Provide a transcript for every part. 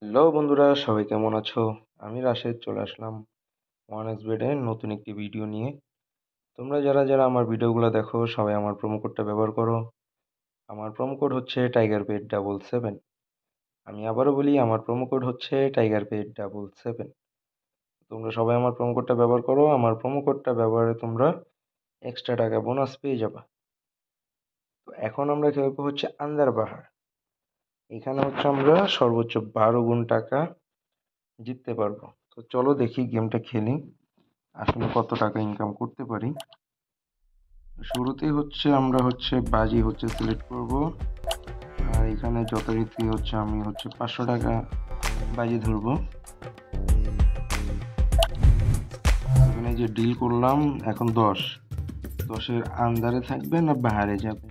Hello বন্ধুরা, সবাই কেমন আছো? আমি রাশেদ চলে আসলাম OneXBet এর নতুন একটি ভিডিও নিয়ে। তোমরা যারা আমার ভিডিওগুলো দেখো সবাই আমার প্রোমো কোডটা ব্যবহার করো। আমার প্রোমো কোড হচ্ছে TigerPet77। আমি আবারও বলি, আমার প্রোমো কোড হচ্ছে TigerPet77। তোমরা সবাই আমার প্রোমো কোডটা ব্যবহার করো। আমার প্রোমো কোডটা ব্যবহারে তোমরা এক্সট্রা টাকা বোনাস পেয়ে যাবা। তো এখন আমরা খেলবো হচ্ছে আন্দার বাহার। এখানে হচ্ছে আমরা সর্বোচ্চ 12 গুণ টাকা জিততে পারবো। তো চলো দেখি গেমটা খেলি, আসলে কত টাকা ইনকাম করতে পারি। শুরুতেই হচ্ছে আমরা বাজি সিলেক্ট করব। আর এখানে যথারীতি আমি 500 টাকা বাজি ধরবো। এখানে যে ডিল করলাম, এখন 10-10-এর আন্দারে থাকবে না বাহারে যাবে?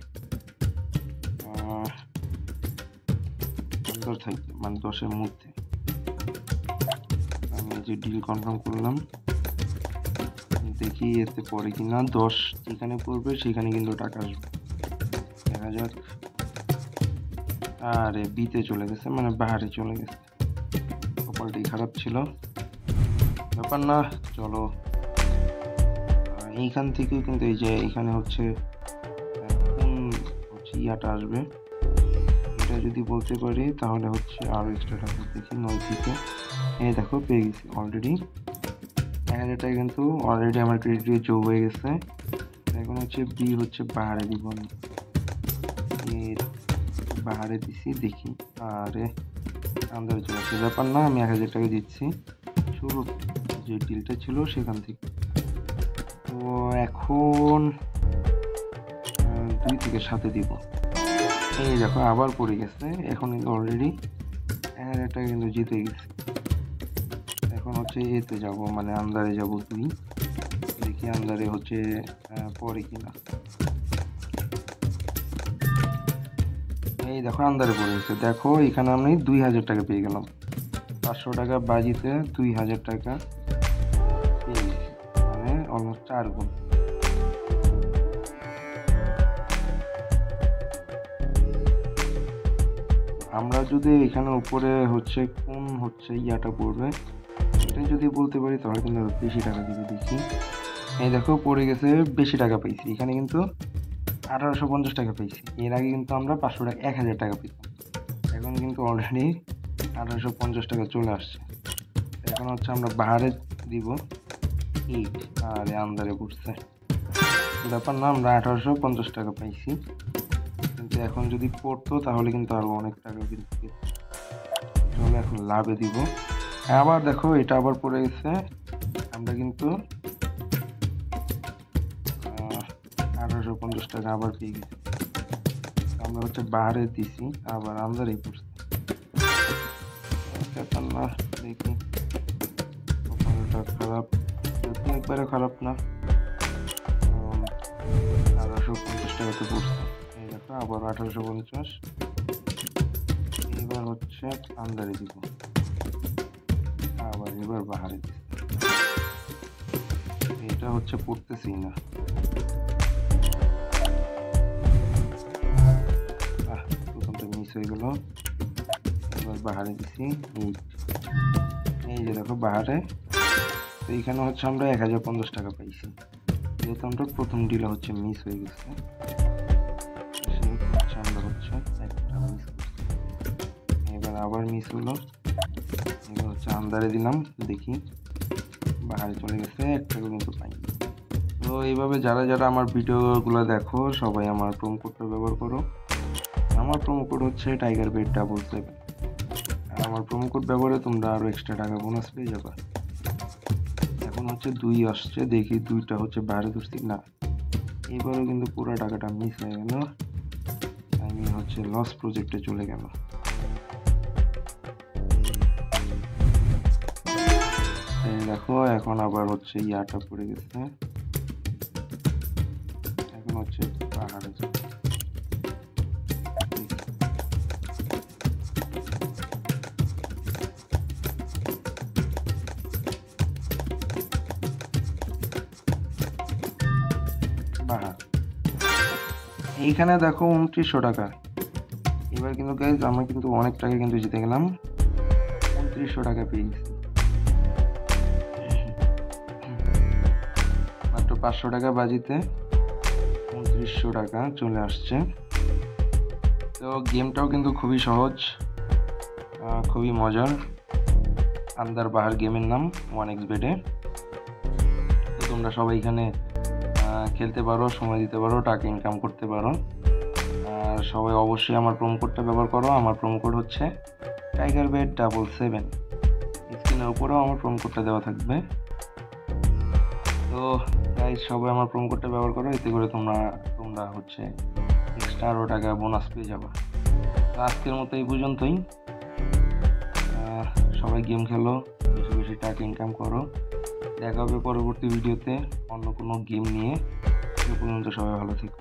আন্দার থাকবে, মানে 10-এর মধ্যে। আমি যে ডিল কনফার্ম করলাম, দেখি এতে পরে কিনা। 10 যেখানে পড়বে সেখানে কিন্তু টাকা আসবে। দেখা যাক। আরে বিতে চলে গেছে, মানে বাহারে চলে গেছে। কপালটি খারাপ ছিল, ব্যাপার না। চলো, এইখান থেকেও কিন্তু এই যে এখানে কোন ইয়াটা আসবে, এটা যদি বলতে পারি তাহলে আরো এক্সট্রা টাকা। দেখি 9 থেকে, এই দেখো পেয়ে গেছি অলরেডি 1000 টাকা, কিন্তু অলরেডি আমার ক্রেডিট যোগ হয়ে গেছে। এখন বি বাহারে দিব আমি, বাহারে দিছি। দেখি, আরে আন্দাজ চলে আসছে, ব্যাপার না। আমি 1000 টাকা দিচ্ছি শুরু যে ডিলটা ছিল সেখান থেকে। তো এখন 2 থেকে 7-এ দিব। এই দেখো আবার পড়ে গেছে। এখন কিন্তু অলরেডি 1000 টাকা কিন্তু জিতে গেছে। এখন এতে যাব, মানে আন্দারে যাব 2। দেখি আন্দারে পরে কিনা। এই দেখো আন্দারে পড়ে গেছে। দেখো এখানে আমি 2000 টাকা পেয়ে গেলাম। 500 টাকা বাজিতে 2000 টাকা পেয়ে গেছি, মানে অলমোস্ট 4 গুণ। আমরা যদি এখানে উপরে কোন ইয়াটা পড়বে এটা যদি বলতে পারি তাহলে কিন্তু বেশি টাকা দিবে। দেখি, এই দেখো পড়ে গেছে, বেশি টাকা পাইছি। এখানে কিন্তু 1850 টাকা পাইছি। এর আগে কিন্তু আমরা 500 টাকা 1000 টাকা পেতাম। এখন কিন্তু অলরেডি 1850 টাকা চলে আসছে। এখন আমরা বাহারে দিব 8, আর আন্দারে পড়ছে, ব্যাপার না। আমরা 1850 টাকা পাইছি, কিন্তু এখন যদি পড়তো তাহলে কিন্তু আরো অনেক টাকা কিন্তু পেতাম। চলো এখন লাভে দিব। আবার দেখো এটা আবার পড়ে গেছে। আমরা কিন্তু 1850 টাকা আবার পেয়ে গেছি। আমরা বাহারে দিছি, আবার আন্দারে পড়ছে, ব্যাপার না। দেখি, কপালটা খারাপ, একবারে খারাপ না। 1850 টাকাতে পড়ছে। এই দেখো আবার 1850। এবার আন্দারে দিব, আবার এবার বাহারে দিব। এটা পড়তেছি না। প্রথমটা মিস হয়ে গেল। এবার বাহারে দিছি 8। এই যে দেখো বাহারে। তো এইখানে আমরা 1050 টাকা পাইছি, যেহেতু আমরা প্রথম ডিলে মিস হয়ে গেছে। আমরা একটা মিস করছি, এবার আবার মিস হলো। এবার আন্দারে দিলাম, দেখি বাহারে চলে গেছে, একটাও কিন্তু পাইনি। তো এইভাবে যারা আমার ভিডিওগুলো দেখো সবাই আমার প্রোমো কোডটা ব্যবহার করো। আমার প্রোমো কোড TigerPet77। আর আমার প্রোমো কোড ব্যবহারে তোমরা আরো এক্সট্রা টাকা বোনাস পেয়ে যাবে। এখন 2 আসছে, দেখি 2টা বাইরে ধরছি না। এবারও কিন্তু পুরো টাকাটা মিস হয়ে গেল। আমি লস প্রজেক্টে চলে গেল। দেখো এখন আবার ইয়াটা পড়ে গেছে। এখন পাহাড়ে পাহাড়। এইখানে দেখো 2900 টাকা। এবার কিন্তু গাইজ আমরা কিন্তু অনেক টাকা কিন্তু জিতে গেলাম। 2900 টাকা পেয়ে গেছি। মাত্র 500 টাকা বাজিতে 2900 টাকা চলে আসছে। তো গেমটাও কিন্তু খুবই সহজ, খুবই মজার। আন্দার বাহার গেমের নাম 1xbet-এ। তো তোমরা সবাই এখানে খেলতে পারো, সময় দিতে পারো, টাকা ইনকাম করতে পারো। আর সবাই অবশ্যই আমার প্রোমো কোডটা ব্যবহার করো। আমার প্রোমো কোড হচ্ছে TigerBet77। স্ক্রিনের উপরেও আমার প্রোমো কোডটা দেওয়া থাকবে। তো গাইস, সবাই আমার প্রোমো কোডটা ব্যবহার করো, এতে করে তোমরা হচ্ছে এক্সট্রা আরও টাকা বোনাস পেয়ে যাবে। তো আজকের মতো এই পর্যন্তই। সবাই গেম খেলো, বেশি বেশি টাকা ইনকাম করো। দেখা হবে পরবর্তী ভিডিওতে অন্য কোনো গেম নিয়ে। সে পর্যন্ত সবাই ভালো থেকো।